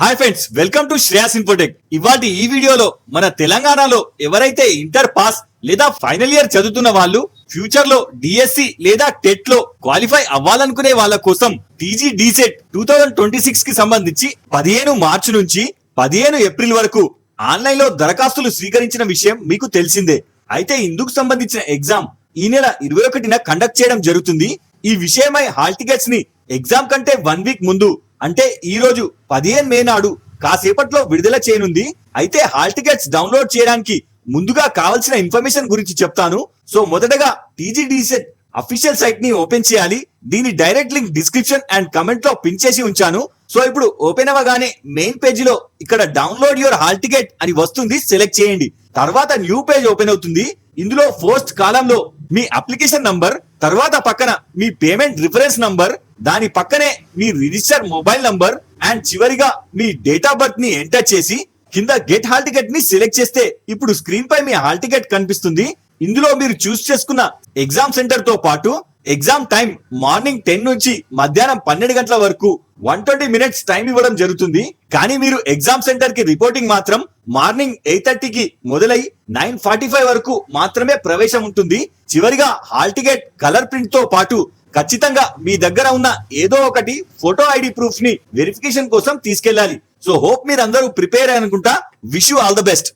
Hi friends, welcome to Shreyas Infotech. ఇవాటి ఈ వీడియోలో మన తెలంగాణలో ఎవరైతే ఇంటర్ పాస్ లేదా ఫైనల్ ఇయర్ చదువుతున్న వాళ్ళు ఫ్యూచర్ లో డిఎస్సి లేదా టెట్ లో క్వాలిఫై అవ్వాలనుకునే వాళ్ళ కోసం టీజీ డీసెట్ 2026 కి సంబంధించి 15 మార్చి నుంచి 15 ఏప్రిల్ వరకు ఆన్లైన్ లో దరఖాస్తులు స్వీకరించిన విషయం మీకు తెలిసిందే. అయితే ఇందుకు సంబంధించిన ఎగ్జామ్ ఈ నెల 21న కండక్ట్ చేయడం జరుగుతుంది. ఈ విషయమై హాల్ టికెట్స్ ని ఎగ్జామ్ కంటే 1 వీక్ ముందు అంటే ఈ రోజు 15 మే నాడు కాసేపట్లో విడుదల చేయనుంది. అయితే హాల్ టికెట్స్ డౌన్లోడ్ చేయడానికి ముందుగా కావాల్సిన ఇన్ఫర్మేషన్ గురించి చెప్తాను. సో మొదటగా టీజీ డీసెట్ అఫీషియల్ సైట్ ని ఓపెన్ చేయాలి. దీని direct link description and comment లో పిన్ చేసి ఉంచాను. సో ఇప్పుడు ఓపెన్ అవ్వగానే మెయిన్ పేజీలో ఇక్కడ డౌన్లోడ్ యువర్ హాల్ టికెట్ అని వస్తుంది, సెలెక్ట్ చేయండి. తర్వాత న్యూ పేజ్ ఓపెన్ అవుతుంది. ఇందులో ఫస్ట్ కాలం లో మీ అప్లికేషన్ నంబర్, తర్వాత పక్కన మీ పేమెంట్ రిఫరెన్స్ నంబర్, దాని పక్కనే మీ రిజిస్టర్ మొబైల్ నంబర్ అండ్ చివరిగా మీ డేట్ ఆఫ్ బర్త్ ని ఎంటర్ చేసి కింద గెట్ హాల్ టికెట్ ని సెలెక్ట్ చేస్తే ఇప్పుడు స్క్రీన్ పై మీ హాల్ టికెట్ కనిపిస్తుంది. ఇందులో మీరు చూస్ చేసుకున్న ఎగ్జామ్ సెంటర్ తో పాటు ఎగ్జామ్ టైం మార్నింగ్ 10 నుంచి మధ్యాహ్నం 12 గంటల వరకు 120 మినిట్స్ టైం ఇవ్వడం జరుగుతుంది. కానీ మీరు ఎగ్జామ్ సెంటర్ కి రిపోర్టింగ్ మాత్రం మార్నింగ్ 8:30కి మొదలై 9:45 వరకు మాత్రమే ప్రవేశం ఉంటుంది. చివరిగా హాల్ టికెట్ కలర్ ప్రింట్ తో పాటు ఖచ్చితంగా మీ దగ్గర ఉన్న ఏదో ఒకటి ఫోటో ఐడి ప్రూఫ్ ని వెరిఫికేషన్ కోసం తీసుకెళ్లాలి. సో హోప్ మీరు అందరూ ప్రిపేర్ అనుకుంటా. Wish you all the best.